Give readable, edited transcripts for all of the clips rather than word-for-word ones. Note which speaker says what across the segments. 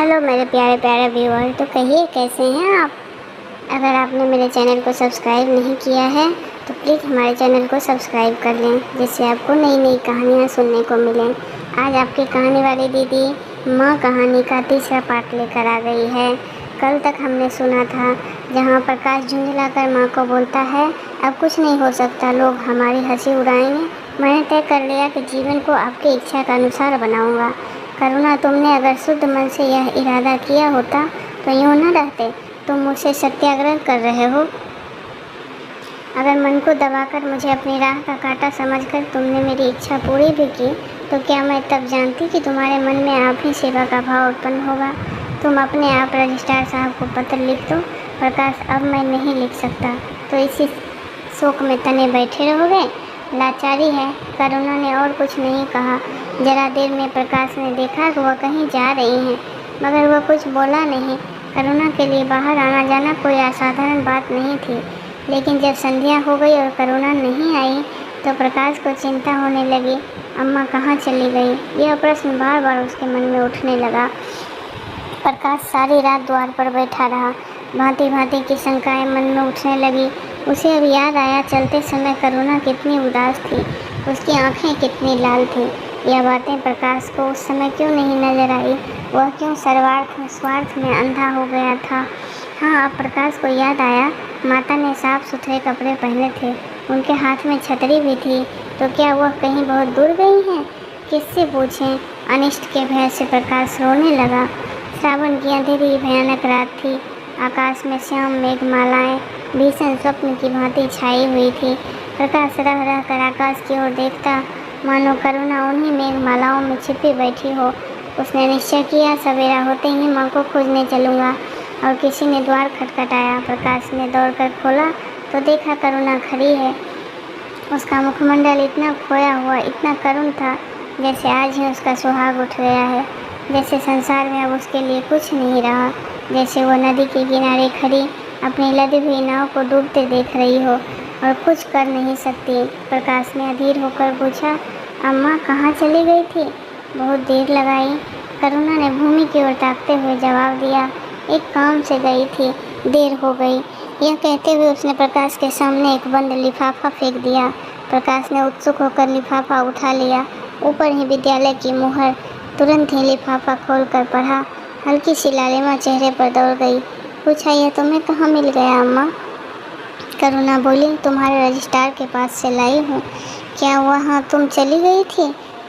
Speaker 1: Hello मेरे प्यारे प्यारे व्यूअर, तो कहिए कैसे हैं आप। अगर आपने मेरे चैनल को सब्सक्राइब नहीं किया है तो प्लीज़ हमारे चैनल को सब्सक्राइब कर लें, जिससे आपको नई नई कहानियाँ सुनने को मिलें। आज आपकी कहानी वाली दीदी माँ कहानी का तीसरा पार्ट लेकर आ गई है। कल तक हमने सुना था जहाँ प्रकाश झुंझलाकर माँ को बोलता है, अब कुछ नहीं हो सकता, लोग हमारी हंसी उड़ाएंगे। मैंने तय कर लिया कि जीवन को आपकी इच्छा के अनुसार बनाऊंगा। करुणा, तुमने अगर शुद्ध मन से यह इरादा किया होता तो यूँ न रहते। तुम मुझसे सत्याग्रह कर रहे हो। अगर मन को दबाकर मुझे अपनी राह का कांटा समझकर तुमने मेरी इच्छा पूरी भी की तो क्या मैं तब जानती कि तुम्हारे मन में आप ही सेवा का भाव उत्पन्न होगा। तुम अपने आप रजिस्ट्रार साहब को पत्र लिख दो। प्रकाश, अब मैं नहीं लिख सकता, तो इसी शोक में तने बैठे रहोगे। लाचारी है। करुणा ने और कुछ नहीं कहा। जरा देर में प्रकाश ने देखा कि वह कहीं जा रही हैं, मगर वह कुछ बोला नहीं। करुणा के लिए बाहर आना जाना कोई असाधारण बात नहीं थी, लेकिन जब संध्या हो गई और करुणा नहीं आई तो प्रकाश को चिंता होने लगी। अम्मा कहाँ चली गई, यह प्रश्न बार बार उसके मन में उठने लगा। प्रकाश सारी रात द्वार पर बैठा रहा। भांति भांति की शंकाएं मन में उठने लगी। उसे अब याद आया चलते समय करुणा कितनी उदास थी, उसकी आंखें कितनी लाल थीं। यह बातें प्रकाश को उस समय क्यों नहीं नजर आई। वह क्यों स्वार्थ में अंधा हो गया था। हाँ, अब प्रकाश को याद आया, माता ने साफ सुथरे कपड़े पहने थे, उनके हाथ में छतरी भी थी। तो क्या वह कहीं बहुत दूर गई हैं? किससे पूछें। अनिष्ट के भय से प्रकाश रोने लगा। श्रावण की अंधेरी भयानक रात थी। आकाश में श्याम मेघमालाएं भीषण स्वप्न की भांति छाई हुई थी। प्रकाश रह रह कर आकाश की ओर देखता, मानो करुणा उन्हीं मेघमालाओं में छिपी बैठी हो। उसने निश्चय किया, सवेरा होते ही माँ को खोजने चलूँगा। और किसी ने द्वार खटखटाया। प्रकाश ने दौड़कर खोला तो देखा करुणा खड़ी है। उसका मुखमंडल इतना खोया हुआ, इतना करुण था, जैसे आज ही उसका सुहाग उठ गया है, जैसे संसार में अब उसके लिए कुछ नहीं रहा, जैसे वो नदी के किनारे खड़ी अपनी लदी हुई नाव को डूबते देख रही हो और कुछ कर नहीं सकती। प्रकाश ने अधीर होकर पूछा, अम्मा कहाँ चली गई थी? बहुत देर लगाई। करुणा ने भूमि की ओर ताकते हुए जवाब दिया, एक काम से गई थी, देर हो गई। यह कहते हुए उसने प्रकाश के सामने एक बंद लिफाफा फेंक दिया। प्रकाश ने उत्सुक होकर लिफाफा उठा लिया। ऊपर ही विद्यालय की मुहर। तुरंत ही लिफाफा खोलकर पढ़ा। हल्की सी लालिमा चेहरे पर दौड़ गई। पूछा, यह तुम्हें कहाँ मिल गया अम्मा? करुणा बोली, तुम्हारे रजिस्ट्रार के पास से लाई हूँ। क्या वहाँ तुम चली गई थी?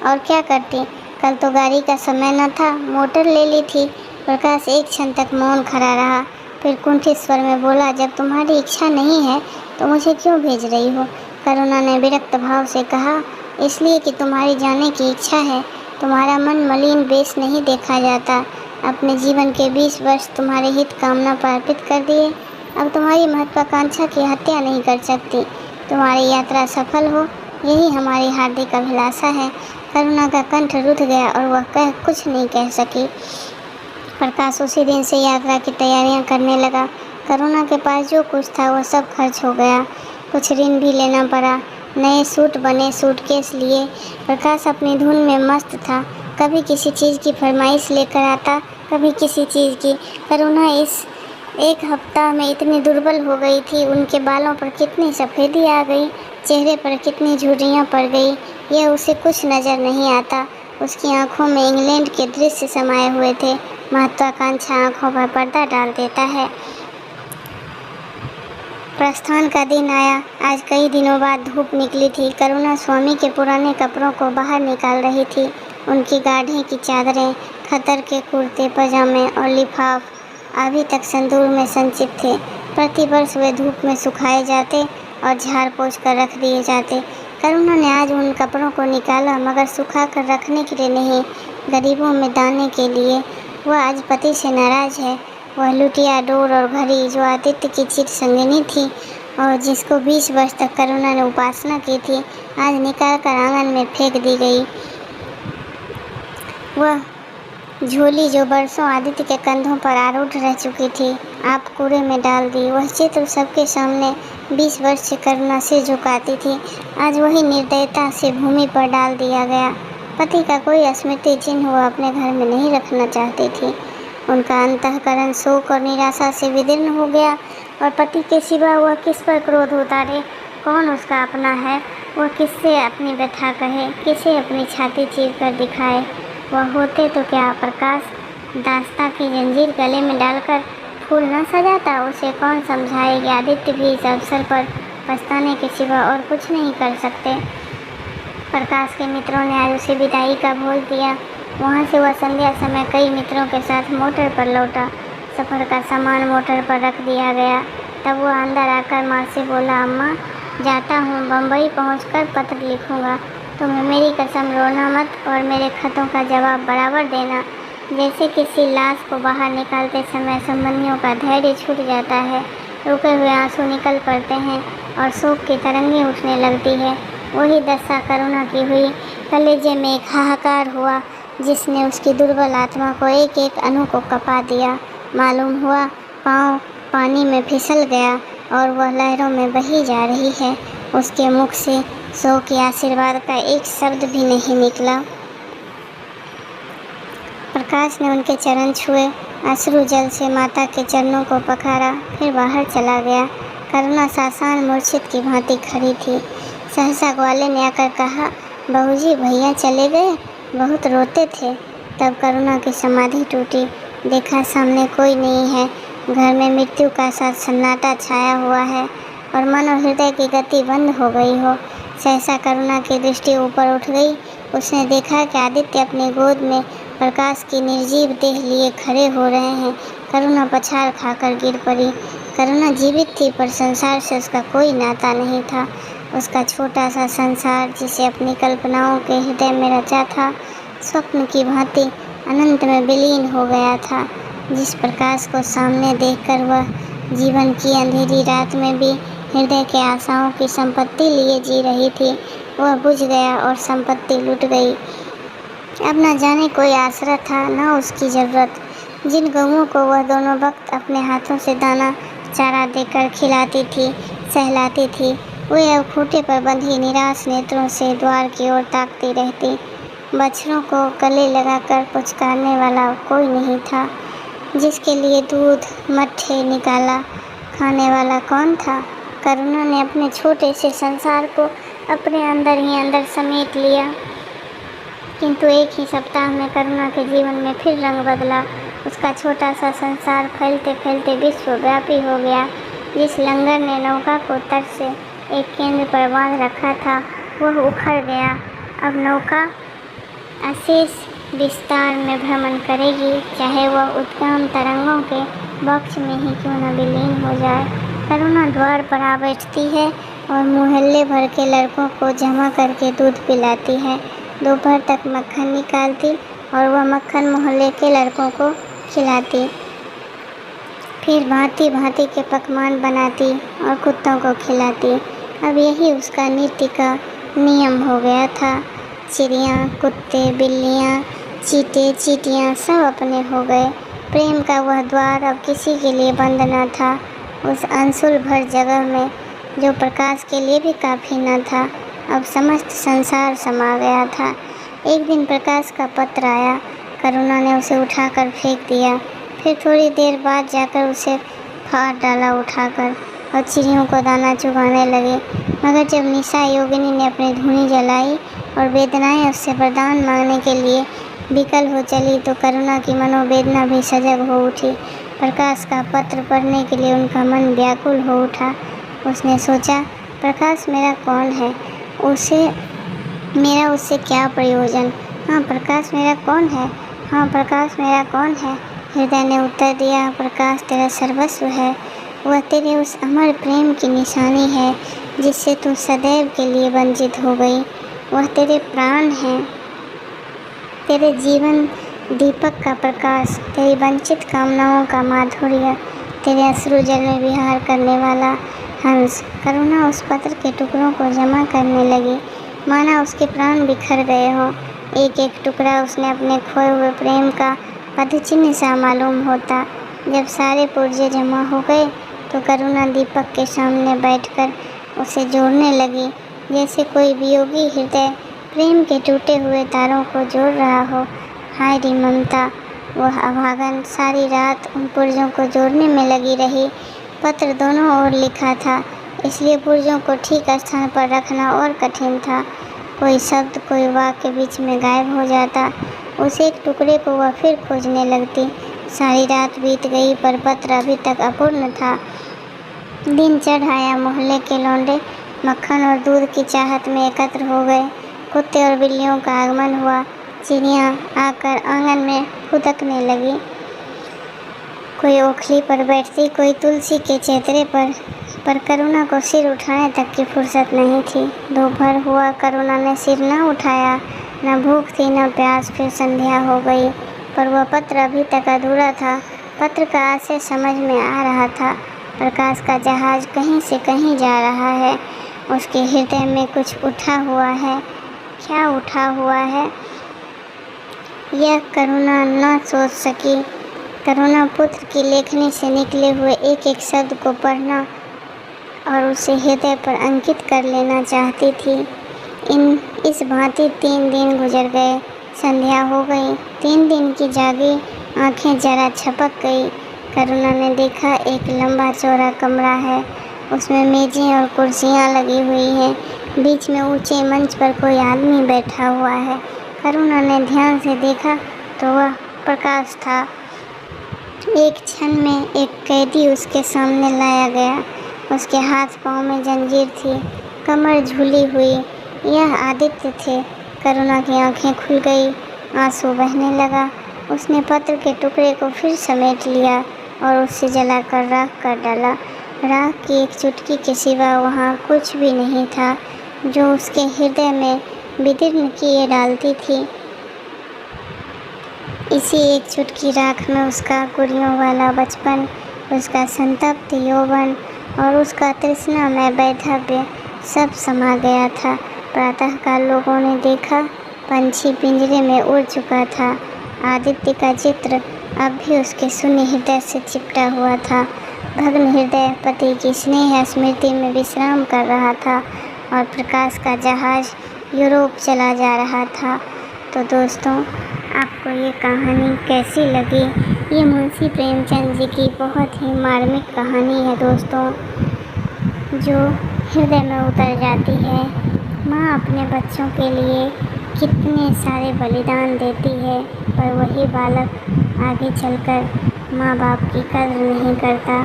Speaker 1: और क्या करती? कल तो गाड़ी का समय न था, मोटर ले ली थी। प्रकाश एक क्षण तक मौन खड़ा रहा, फिर कुंठित स्वर में बोला, जब तुम्हारी इच्छा नहीं है तो मुझे क्यों भेज रही हो? करुणा ने विरक्त भाव से कहा, इसलिए कि तुम्हारी जाने की इच्छा है। तुम्हारा मन मलिन बेश नहीं देखा जाता। अपने जीवन के 20 वर्ष तुम्हारे हित कामना पर अर्पित कर दिए। अब तुम्हारी महत्वाकांक्षा की हत्या नहीं कर सकती। तुम्हारी यात्रा सफल हो, यही हमारी हार्दिक अभिलाषा है। करुणा का कंठ रुध गया और वह कुछ नहीं कह सकी। प्रकाश उसी दिन से यात्रा की तैयारियां करने लगा। करुणा के पास जो कुछ था वह सब खर्च हो गया। कुछ ऋण भी लेना पड़ा। नए सूट बने, सूटकेस लिए। प्रकाश अपनी धुन में मस्त था। कभी किसी चीज़ की फरमाइश लेकर आता, कभी किसी चीज़ की। करुणा इस एक हफ्ता में इतनी दुर्बल हो गई थी, उनके बालों पर कितनी सफ़ेदी आ गई, चेहरे पर कितनी झुर्रियाँ पड़ गई, यह उसे कुछ नज़र नहीं आता। उसकी आंखों में इंग्लैंड के दृश्य समाये हुए थे। महत्वाकांक्षा आंखों पर पर्दा डाल देता है। प्रस्थान का दिन आया। आज कई दिनों बाद धूप निकली थी। करुणा स्वामी के पुराने कपड़ों को बाहर निकाल रही थी। उनकी गाढ़ी की चादरें, खतर के कुर्ते पजामे और लिफाफ अभी तक संदूर में संचित थे। प्रतिवर्ष वे धूप में सुखाए जाते और झाड़ पोंछ कर रख दिए जाते। करुणा ने आज उन कपड़ों को निकाला, मगर सुखा कर रखने के लिए नहीं, गरीबों में दाने के लिए। वह आज पति से नाराज है। वह लुटिया डोर और घड़ी जो आदित्य की चिर संगिनी थी और जिसको 20 वर्ष तक करुणा ने उपासना की थी, आज निकाल कर आंगन में फेंक दी गई। वह झोली जो बरसों आदित्य के कंधों पर आरूढ़ रह चुकी थी, आप कूड़े में डाल दी। वह चित्र सबके सामने 20 वर्ष से करुणा से झुकाती थी, आज वही निर्दयता से भूमि पर डाल दिया गया। पति का कोई स्मृति चिन्ह वह अपने घर में नहीं रखना चाहती थी। उनका अंतःकरण शोक और निराशा से विदीर्ण हो गया और पति के सिवा वह किस पर क्रोध उतारे, कौन उसका अपना है, वह किससे अपनी व्यथा कहे, किसे अपनी छाती चीर कर दिखाए। वह होते तो क्या प्रकाश दास्ता की जंजीर गले में डालकर फूल न सजाता, उसे कौन समझाए कि आदित्य भी इस अवसर पर पछताने के सिवा और कुछ नहीं कर सकते। प्रकाश के मित्रों ने आज उसे विदाई का भोज दिया। वहाँ से वह संध्या समय कई मित्रों के साथ मोटर पर लौटा। सफ़र का सामान मोटर पर रख दिया गया। तब वह अंदर आकर माँ से बोला, अम्मा जाता हूँ, बम्बई पहुँचकर पत्र लिखूँगा। तुम्हें मेरी कसम रोना मत और मेरे खतों का जवाब बराबर देना। जैसे किसी लाश को बाहर निकालते समय संबंधियों का धैर्य छूट जाता है, रुके हुए आंसू निकल पड़ते हैं और शोक की तरंगें उठने लगती है, वही दशा करुणा की हुई। कलेजे में एक हाहाकार हुआ जिसने उसकी दुर्बल आत्मा को एक एक अणु को कपा दिया। मालूम हुआ पाँव पानी में फिसल गया और वह लहरों में बही जा रही है। उसके मुख से शोक के आशीर्वाद का एक शब्द भी नहीं निकला। प्रकाश ने उनके चरण छुए, अश्रु जल से माता के चरणों को पखारा, फिर बाहर चला गया। करुणा सासान मूर्छित की भांति खड़ी थी। सहसा ग्वाले ने आकर कहा, बहूजी भैया चले गए, बहुत रोते थे। तब करुणा की समाधि टूटी। देखा सामने कोई नहीं है। घर में मृत्यु का सा सन्नाटा छाया हुआ है और मन और हृदय की गति बंद हो गई हो। सहसा करुणा की दृष्टि ऊपर उठ गई। उसने देखा कि आदित्य अपनी गोद में प्रकाश की निर्जीव देह लिए खड़े हो रहे हैं। करुणा पछाड़ खाकर गिर पड़ी। करुणा जीवित थी पर संसार से उसका कोई नाता नहीं था। उसका छोटा सा संसार जिसे अपनी कल्पनाओं के हृदय में रचा था, स्वप्न की भांति अनंत में विलीन हो गया था। जिस प्रकाश को सामने देखकर वह जीवन की अंधेरी रात में भी हृदय के आशाओं की संपत्ति लिए जी रही थी, वह बुझ गया और संपत्ति लुट गई। अब न जाने कोई आसरा था न उसकी ज़रूरत। जिन गऊओं को वह दोनों वक्त अपने हाथों से दाना चारा देकर खिलाती थी, सहलाती थी, वे अब खूंटे पर बंधी निराश नेत्रों से द्वार की ओर ताकती रहती। बछड़ों को गले लगाकर पुचकारने वाला कोई नहीं था। जिसके लिए दूध मट्ठे निकाला खाने वाला कौन था। करुणा ने अपने छोटे से संसार को अपने अंदर ही अंदर समेट लिया। किंतु एक ही सप्ताह में करुणा के जीवन में फिर रंग बदला। उसका छोटा सा संसार फैलते फैलते विश्वव्यापी हो गया। जिस लंगर ने नौका को तट से एक केंद्र पर बांध रखा था, वह उखड़ गया। अब नौका अशेष विस्तार में भ्रमण करेगी, चाहे वह उद्गम तरंगों के बक्ष में ही क्यों न विलीन हो जाए। करुणा द्वार पर आ बैठती है और मोहल्ले भर के लड़कों को जमा करके दूध पिलाती है। दोपहर तक मक्खन निकालती और वह मक्खन मोहल्ले के लड़कों को खिलाती। फिर भांति भांति के पकवान बनाती और कुत्तों को खिलाती। अब यही उसका नित्य का नियम हो गया था। चिड़ियाँ, कुत्ते, बिल्लियाँ, चींटे, चींटियाँ सब अपने हो गए। प्रेम का वह द्वार अब किसी के लिए बंद न था। उस अंशुल भर जगह में जो प्रकाश के लिए भी काफ़ी न था, अब समस्त संसार समा गया था। एक दिन प्रकाश का पत्र आया। करुणा ने उसे उठाकर फेंक दिया। फिर थोड़ी देर बाद जाकर उसे फाड़ डाला उठाकर और चिड़ियों को दाना चुगाने लगे। मगर जब निशा योगिनी ने अपनी धूनी जलाई और वेदनाएं उससे वरदान मांगने के लिए विकल हो चली, तो करुणा की मनोवेदना भी सजग हो उठी। प्रकाश का पत्र पढ़ने के लिए उनका मन व्याकुल हो उठा। उसने सोचा, प्रकाश मेरा कौन है, मेरा उससे क्या प्रयोजन। हाँ, प्रकाश मेरा कौन है, हाँ प्रकाश मेरा कौन है। हृदय ने उत्तर दिया, प्रकाश तेरा सर्वस्व है। वह तेरे उस अमर प्रेम की निशानी है जिससे तू सदैव के लिए वंचित हो गई। वह तेरे प्राण हैं, तेरे जीवन दीपक का प्रकाश, तेरी वंचित कामनाओं का माधुर्य, तेरे अश्रु जल में विहार करने वाला हंस। करुणा उस पत्र के टुकड़ों को जमा करने लगी, माना उसके प्राण बिखर गए हों। एक एक टुकड़ा उसने अपने खोए हुए प्रेम का पदचिन्ह सा मालूम होता। जब सारे पुर्जे जमा हो गए तो करुणा दीपक के सामने बैठकर उसे जोड़ने लगी, जैसे कोई वियोगी हृदय प्रेम के टूटे हुए तारों को जोड़ रहा हो। हाय री ममता, वह अभागन सारी रात उन पुर्जों को जोड़ने में लगी रही। पत्र दोनों ओर लिखा था, इसलिए पुर्जों को ठीक स्थान पर रखना और कठिन था। कोई शब्द, कोई वाक्य बीच में गायब हो जाता। उस एक टुकड़े को वह फिर खोजने लगती। सारी रात बीत गई पर पत्र अभी तक अपूर्ण था। दिन चढ़ आया। मोहल्ले के लौंडे मक्खन और दूध की चाहत में एकत्र हो गए। कुत्ते और बिल्लियों का आगमन हुआ। चिड़ियाँ आकर आंगन में फुदकने लगी। कोई ओखली पर बैठती, कोई तुलसी के चेतरे पर करुणा को सिर उठाने तक की फुर्सत नहीं थी। दोपहर हुआ, करुणा ने सिर न उठाया। न भूख थी न प्यास। फिर संध्या हो गई पर वह पत्र अभी तक अधूरा था। पत्र का आशय समझ में आ रहा था। प्रकाश का जहाज कहीं से कहीं जा रहा है। उसके हृदय में कुछ उठा हुआ है। क्या उठा हुआ है यह करुणा न सोच सकी। करुणा पुत्र की लेखनी से निकले हुए एक एक शब्द को पढ़ना और उसे हृदय पर अंकित कर लेना चाहती थी। इस भांति 3 दिन गुजर गए। संध्या हो गई। 3 दिन की जागी आंखें जरा छपक गई। करुणा ने देखा एक लंबा चौड़ा कमरा है। उसमें मेजें और कुर्सियां लगी हुई हैं। बीच में ऊंचे मंच पर कोई आदमी बैठा हुआ है। करुणा ने ध्यान से देखा तो वह प्रकाश था। एक क्षण में एक कैदी उसके सामने लाया गया। उसके हाथ पांव में जंजीर थी, कमर झूली हुई। यह आदित्य थे। करुणा की आंखें खुल गई, आंसू बहने लगा। उसने पत्र के टुकड़े को फिर समेट लिया और उसे जलाकर राख कर डाला। राख की एक चुटकी के सिवा वहाँ कुछ भी नहीं था जो उसके हृदय में विदीर्ण किए डालती थी। इसी एक चुटकी राख में उसका गुड़ियों वाला बचपन, उसका संतप्त यौवन और उसका तृष्णामय वैधव्य सब समा गया था। प्रातःकाल लोगों ने देखा, पंछी पिंजरे में उड़ चुका था। आदित्य का चित्र अब भी उसके शून्य हृदय से चिपटा हुआ था। भग्न हृदय पति की स्नेह स्मृति में विश्राम कर रहा था और प्रकाश का जहाज यूरोप चला जा रहा था। तो दोस्तों, आपको ये कहानी कैसी लगी? ये मुंशी प्रेमचंद जी की बहुत ही मार्मिक कहानी है दोस्तों, जो हृदय में उतर जाती है। माँ अपने बच्चों के लिए कितने सारे बलिदान देती है, पर वही बालक आगे चलकर माँ बाप की कद्र नहीं करता।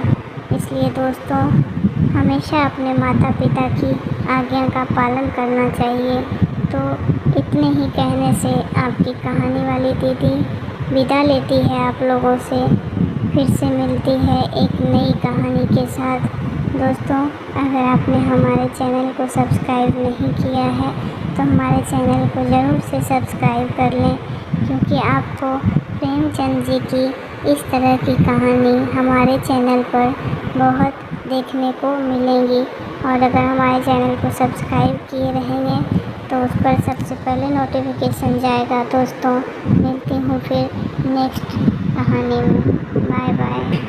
Speaker 1: इसलिए दोस्तों, हमेशा अपने माता पिता की आज्ञा का पालन करना चाहिए। तो इतने ही कहने से आपकी कहानी वाली दीदी विदा लेती है आप लोगों से। फिर से मिलती है एक नई कहानी के साथ। दोस्तों, अगर आपने हमारे चैनल को सब्सक्राइब नहीं किया है तो हमारे चैनल को ज़रूर से सब्सक्राइब कर लें, क्योंकि आपको प्रेमचंद जी की इस तरह की कहानी हमारे चैनल पर बहुत देखने को मिलेंगी। और अगर हमारे चैनल को सब्सक्राइब किए रहेंगे तो उस पर सबसे पहले नोटिफिकेशन जाएगा। दोस्तों, मिलती हूँ फिर नेक्स्ट कहानी में। Bye bye.